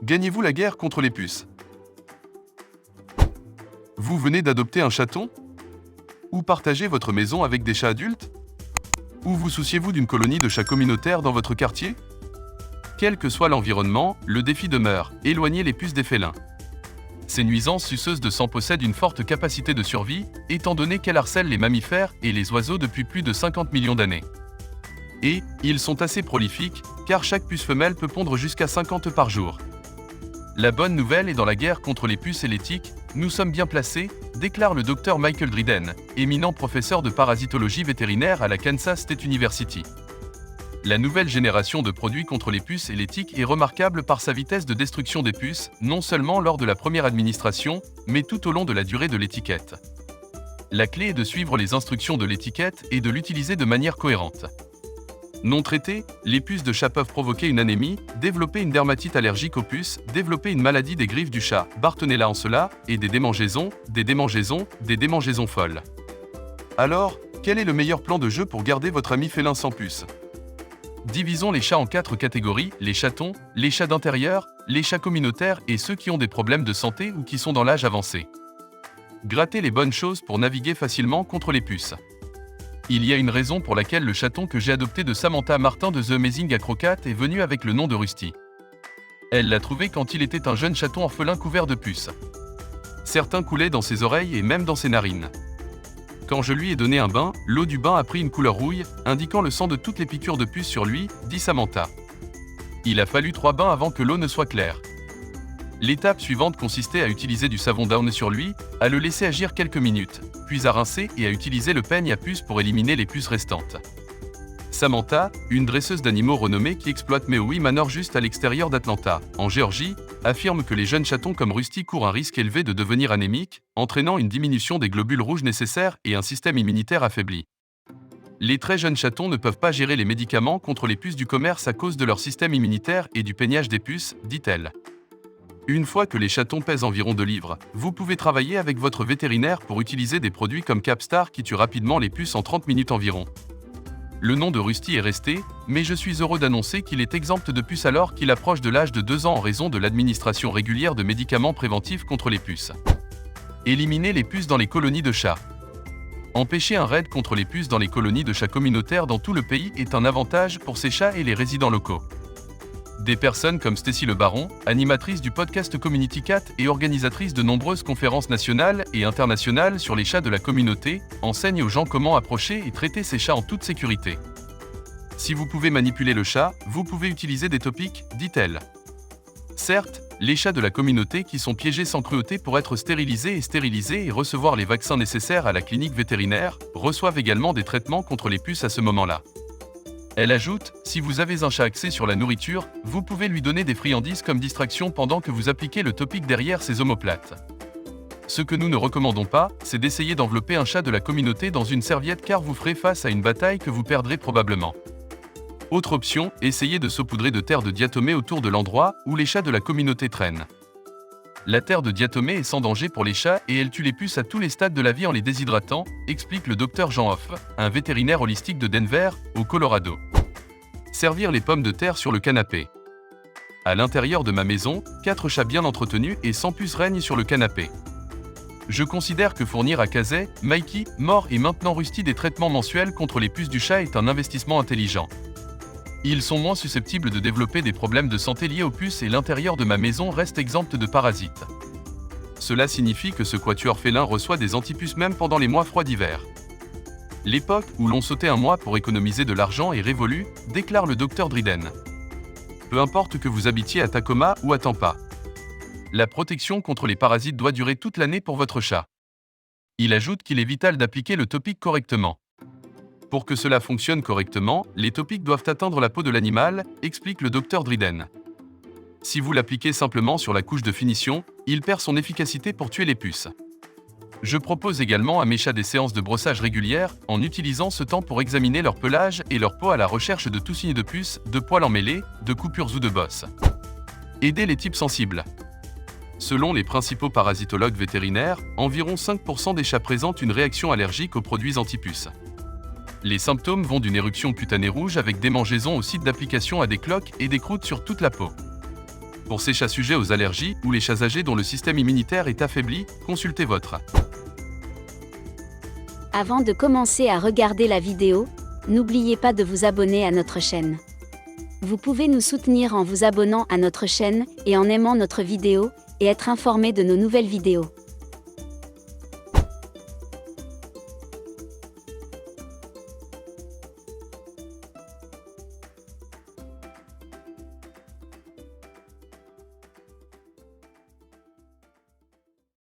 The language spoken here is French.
Gagnez-vous la guerre contre les puces? Vous venez d'adopter un chaton? Ou partagez votre maison avec des chats adultes? Ou vous souciez-vous d'une colonie de chats communautaires dans votre quartier? Quel que soit l'environnement, le défi demeure: éloigner les puces des félins. Ces nuisances suceuses de sang possèdent une forte capacité de survie, étant donné qu'elles harcèlent les mammifères et les oiseaux depuis plus de 50 millions d'années. Et, ils sont assez prolifiques, car chaque puce femelle peut pondre jusqu'à 50 par jour. La bonne nouvelle est dans la guerre contre les puces et les tiques, nous sommes bien placés, déclare le Dr Michael Dryden, éminent professeur de parasitologie vétérinaire à la Kansas State University. La nouvelle génération de produits contre les puces et les tiques est remarquable par sa vitesse de destruction des puces, non seulement lors de la première administration, mais tout au long de la durée de l'étiquette. La clé est de suivre les instructions de l'étiquette et de l'utiliser de manière cohérente. Non traitées, les puces de chat peuvent provoquer une anémie, développer une dermatite allergique aux puces, développer une maladie des griffes du chat, Bartonella ancela, et des démangeaisons folles. Alors, quel est le meilleur plan de jeu pour garder votre ami félin sans puce? Divisons les chats en 4 catégories: les chatons, les chats d'intérieur, les chats communautaires et ceux qui ont des problèmes de santé ou qui sont dans l'âge avancé. Grattez les bonnes choses pour naviguer facilement contre les puces. Il y a une raison pour laquelle le chaton que j'ai adopté de Samantha Martin de The Amazing Acrocat est venu avec le nom de Rusty. Elle l'a trouvé quand il était un jeune chaton orphelin couvert de puces. Certains coulaient dans ses oreilles et même dans ses narines. Quand je lui ai donné un bain, l'eau du bain a pris une couleur rouille, indiquant le sang de toutes les piqûres de puces sur lui, dit Samantha. Il a fallu 3 bains avant que l'eau ne soit claire. L'étape suivante consistait à utiliser du savon Down sur lui, à le laisser agir quelques minutes, puis à rincer et à utiliser le peigne à puces pour éliminer les puces restantes. Samantha, une dresseuse d'animaux renommée qui exploite Maui Manor juste à l'extérieur d'Atlanta, en Géorgie, affirme que les jeunes chatons comme Rusty courent un risque élevé de devenir anémiques, entraînant une diminution des globules rouges nécessaires et un système immunitaire affaibli. Les très jeunes chatons ne peuvent pas gérer les médicaments contre les puces du commerce à cause de leur système immunitaire et du peignage des puces, dit-elle. Une fois que les chatons pèsent environ 2 livres, vous pouvez travailler avec votre vétérinaire pour utiliser des produits comme Capstar qui tuent rapidement les puces en 30 minutes environ. Le nom de Rusty est resté, mais je suis heureux d'annoncer qu'il est exempt de puces alors qu'il approche de l'âge de 2 ans en raison de l'administration régulière de médicaments préventifs contre les puces. Éliminer les puces dans les colonies de chats. Empêcher un raid contre les puces dans les colonies de chats communautaires dans tout le pays est un avantage pour ces chats et les résidents locaux. Des personnes comme Stacy Le Baron, animatrice du podcast Community Cat et organisatrice de nombreuses conférences nationales et internationales sur les chats de la communauté, enseignent aux gens comment approcher et traiter ces chats en toute sécurité. Si vous pouvez manipuler le chat, vous pouvez utiliser des topiques, dit-elle. Certes, les chats de la communauté qui sont piégés sans cruauté pour être stérilisés et recevoir les vaccins nécessaires à la clinique vétérinaire, reçoivent également des traitements contre les puces à ce moment-là. Elle ajoute, si vous avez un chat axé sur la nourriture, vous pouvez lui donner des friandises comme distraction pendant que vous appliquez le topique derrière ses omoplates. Ce que nous ne recommandons pas, c'est d'essayer d'envelopper un chat de la communauté dans une serviette car vous ferez face à une bataille que vous perdrez probablement. Autre option, essayez de saupoudrer de terre de diatomée autour de l'endroit où les chats de la communauté traînent. La terre de diatomée est sans danger pour les chats et elle tue les puces à tous les stades de la vie en les déshydratant, explique le Dr Jean Hoff, un vétérinaire holistique de Denver, au Colorado. Servir les pommes de terre sur le canapé. À l'intérieur de ma maison, 4 chats bien entretenus et sans puces règnent sur le canapé. Je considère que fournir à Kazay, Mikey, Mort et maintenant Rusty des traitements mensuels contre les puces du chat est un investissement intelligent. Ils sont moins susceptibles de développer des problèmes de santé liés aux puces et l'intérieur de ma maison reste exempt de parasites. Cela signifie que ce quatuor félin reçoit des antipuces même pendant les mois froids d'hiver. L'époque où l'on sautait un mois pour économiser de l'argent est révolue, déclare le Dr Dryden. Peu importe que vous habitiez à Tacoma ou à Tampa. La protection contre les parasites doit durer toute l'année pour votre chat. Il ajoute qu'il est vital d'appliquer le topique correctement. Pour que cela fonctionne correctement, les topiques doivent atteindre la peau de l'animal, explique le Dr Dryden. Si vous l'appliquez simplement sur la couche de finition, il perd son efficacité pour tuer les puces. Je propose également à mes chats des séances de brossage régulières, en utilisant ce temps pour examiner leur pelage et leur peau à la recherche de tout signe de puces, de poils emmêlés, de coupures ou de bosses. Aider les types sensibles. Selon les principaux parasitologues vétérinaires, environ 5% des chats présentent une réaction allergique aux produits antipuces. Les symptômes vont d'une éruption cutanée rouge avec démangeaisons au site d'application à des cloques et des croûtes sur toute la peau. Pour ces chats sujets aux allergies ou les chats âgés dont le système immunitaire est affaibli, consultez votre. Avant de commencer à regarder la vidéo, n'oubliez pas de vous abonner à notre chaîne. Vous pouvez nous soutenir en vous abonnant à notre chaîne et en aimant notre vidéo, et être informé de nos nouvelles vidéos.